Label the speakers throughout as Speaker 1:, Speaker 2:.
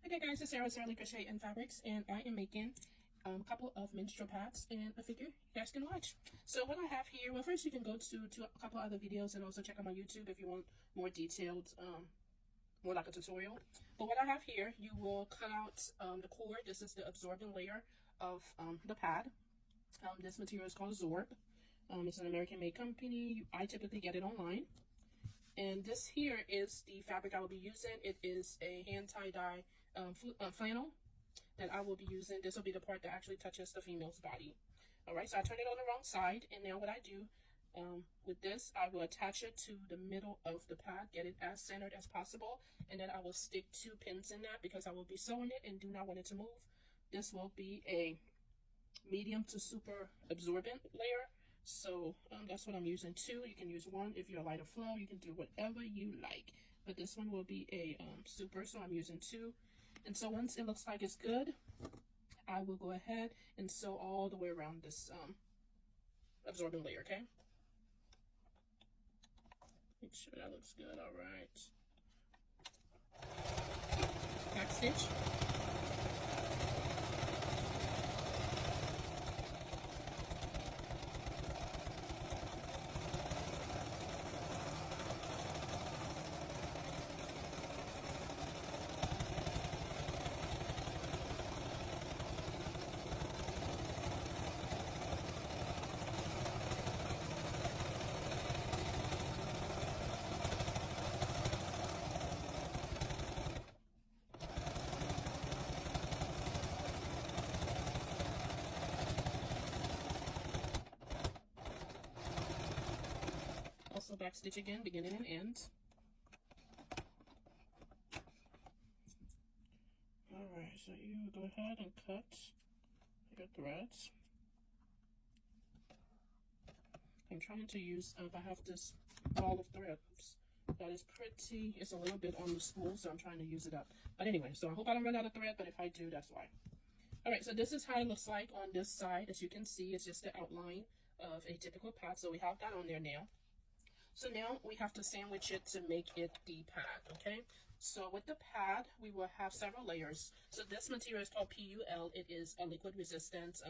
Speaker 1: Okay guys, it's SarahleeCrochet&Fabrics, and I am making a couple of menstrual pads, and I figure you guys can watch. So what I have here, well, first you can go to a couple other videos and also check out my YouTube if you want more detailed, more like a tutorial. But what I have here, you will cut out the cord. This is the absorbing layer of the pad. This material is called Zorb. It's an American-made company. I typically get it online. And this here is the fabric I will be using. It is a hand tie-dye flannel that I will be using. This will be the part that actually touches the female's body. All right, so I turned it on the wrong side. And now what I do with this, I will attach it to the middle of the pad, get it as centered as possible. And then I will stick 2 pins in that because I will be sewing it and do not want it to move. This will be a medium to super absorbent layer. So that's what I'm using. 2. You can use 1 if you're a lighter flow. You can do whatever you like. But this one will be a super, so I'm using 2. And so once it looks like it's good, I will go ahead and sew all the way around this absorbing layer, okay? Make sure that looks good. All right. Back stitch. Also back stitch again, beginning and end. Alright, so you go ahead and cut your threads. I'm trying to use, I have this ball of threads that is pretty, it's a little bit on the spool, so I'm trying to use it up. But anyway, so I hope I don't run out of thread, but if I do, that's why. Alright, so this is how it looks like on this side. As you can see, it's just the outline of a typical pad, so we have that on there now. So now we have to sandwich it to make it the pad, okay? So with the pad, we will have several layers. So this material is called PUL. It is a liquid resistant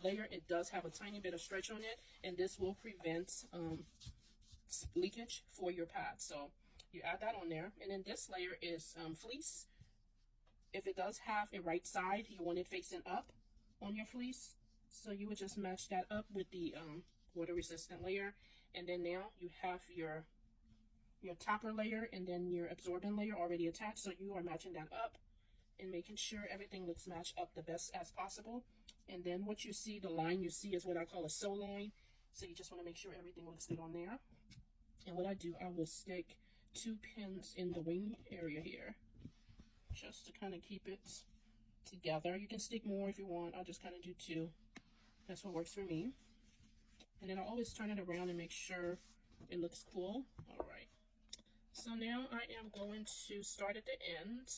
Speaker 1: layer. It does have a tiny bit of stretch on it, and this will prevent leakage for your pad. So you add that on there. And then this layer is fleece. If it does have a right side, you want it facing up on your fleece. So you would just match that up with the water resistant layer, and then now you have your topper layer and then your absorbent layer already attached, so you are matching that up and making sure everything looks matched up the best as possible. And then what you see, the line you see, is what I call a sew line, so you just want to make sure everything looks good on there. And what I do, I will stick 2 pins in the wing area here just to kind of keep it together. You can stick more if you want. I'll just kind of do 2. That's what works for me. And then I always turn it around and make sure it looks cool. All right. So now I am going to start at the end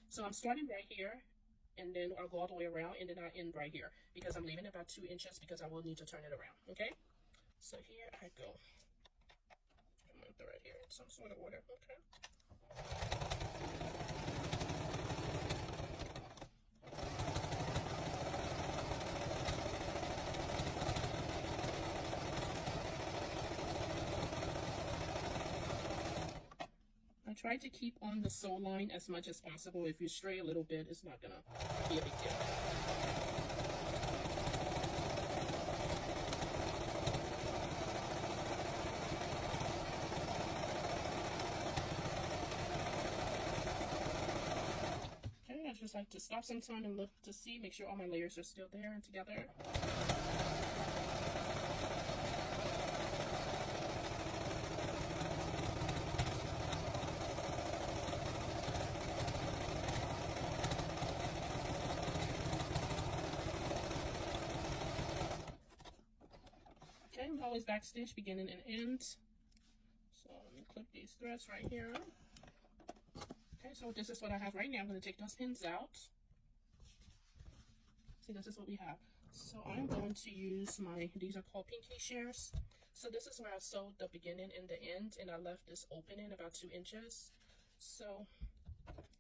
Speaker 1: So I'm starting right here, and then I'll go all the way around, and then I'll end right here because I'm leaving about 2 inches because I will need to turn it around, okay? So here I go. I'm going to throw it here in some sort of order, okay? Try to keep on the sew line as much as possible. If you stray a little bit, it's not gonna be a big deal. Okay, I just like to stop sometime and look to see, make sure all my layers are still there and together. Okay, always back stitch, beginning and end. So let me clip these threads right here. Okay, so this is what I have right now. I'm going to take those pins out. See, this is what we have. So I'm going to use these are called pinky shears. So this is where I sewed the beginning and the end, and I left this opening about 2 inches. So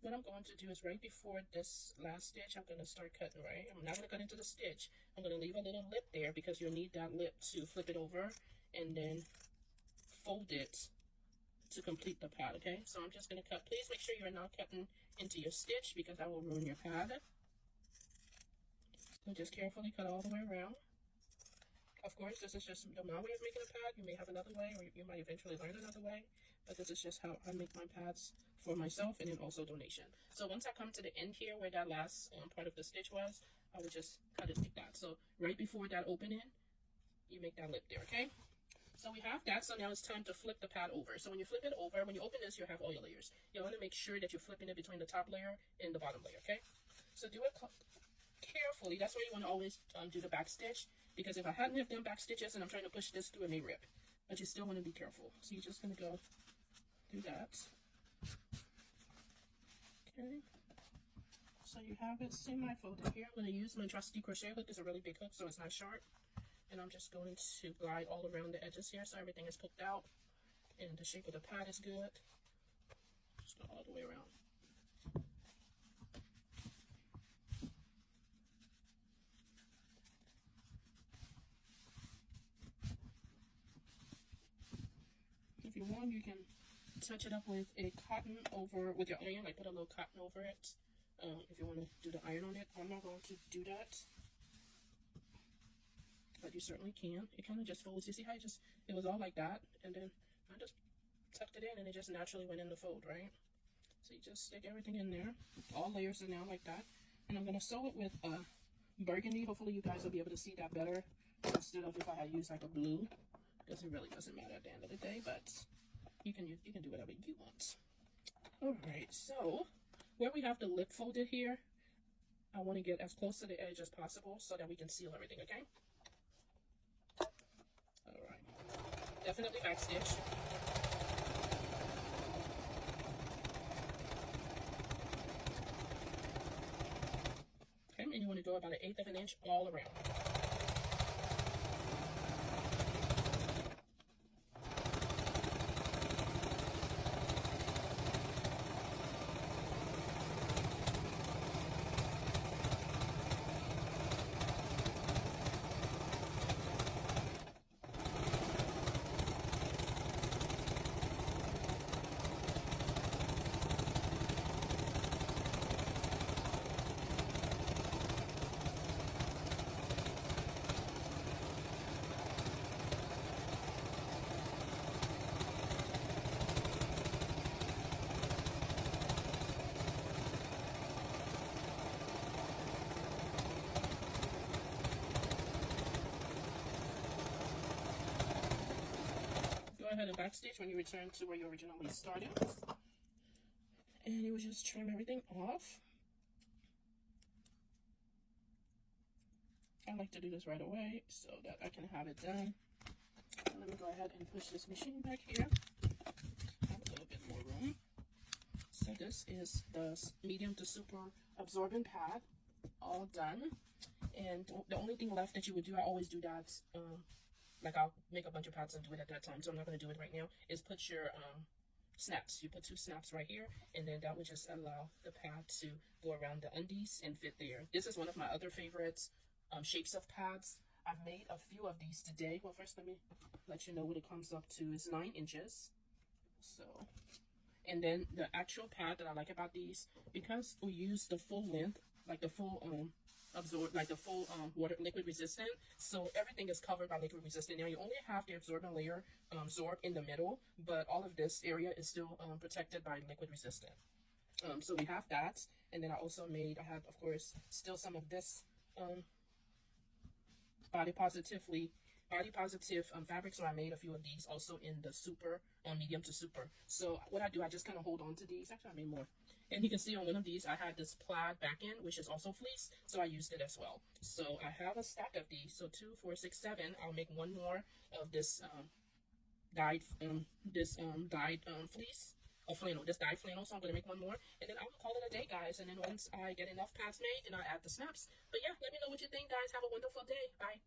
Speaker 1: what I'm going to do is right before this last stitch, I'm going to start cutting, right? I'm not going to cut into the stitch. I'm going to leave a little lip there because you'll need that lip to flip it over and then fold it to complete the pad, okay? So I'm just going to cut. Please make sure you're not cutting into your stitch because that will ruin your pad. So just carefully cut all the way around. Of course, this is just my way of making a pad. You may have another way, or you might eventually learn another way, but this is just how I make my pads for myself and then also donation. So once I come to the end here where that last part of the stitch was, I would just cut it like that. So right before that opening, you make that lip there, okay? So we have that, so now it's time to flip the pad over. So when you flip it over, when you open this, you have all your layers. You want to make sure that you're flipping it between the top layer and the bottom layer, okay? So do it carefully. That's why you want to always do the back stitch, because if I hadn't have done back stitches and I'm trying to push this through, it may rip. But you still want to be careful. So you're just going to go through that. Okay. So you have it semi-folded here. I'm going to use my trusty crochet hook. It's a really big hook, so it's not sharp. And I'm just going to glide all around the edges here so everything is cooked out and the shape of the pad is good. Just go all the way around. If you want, you can touch it up with a cotton over, with your iron, like put a little cotton over it. If you want to do the iron on it, I'm not going to do that. But you certainly can. It kind of just folds. You see how it was all like that, and then I just tucked it in and it just naturally went in the fold, right? So you just stick everything in there. All layers are now like that. And I'm going to sew it with burgundy. Hopefully you guys will be able to see that better instead of if I had used like a blue, because it really doesn't matter at the end of the day, but you can do whatever you want. All right, so where we have the lip folded here, I want to get as close to the edge as possible so that we can seal everything, okay? All right, definitely back stitch. Okay, and you want to go about 1/8 of an inch all around. Go ahead and backstitch when you return to where you originally started, and you will just trim everything off. I like to do this right away so that I can have it done. And let me go ahead and push this machine back here. Have a little bit more room. So this is the medium to super absorbent pad, all done. And the only thing left that you would do, I always do that, like I'll make a bunch of pads and do it at that time, so I'm not going to do it right now, is put your snaps. You put 2 snaps right here, and then that would just allow the pad to go around the undies and fit there. This is one of my other favorites shapes of pads. I've made a few of these today. Well, first let me let you know what it comes up to. Is 9 inches. So, and then the actual pad that I like about these, because we use the full length, like the full water liquid resistant, so everything is covered by liquid resistant. Now you only have the absorbent layer absorbed in the middle, but all of this area is still protected by liquid resistant. So we have that, and then I also made, I have of course still some of this body positive fabric, so I made a few of these also in the super medium to super. So what I do, I just kind of hold on to these. Actually, I made more. And you can see on one of these, I had this plaid back end, which is also fleece, so I used it as well. So I have a stack of these. So 2, 4, 6, 7. I'll make one more of this dyed fleece, or flannel, this dyed flannel. So I'm going to make one more, and then I will call it a day, guys. And then once I get enough pads made, then I add the snaps. But yeah, let me know what you think, guys. Have a wonderful day. Bye.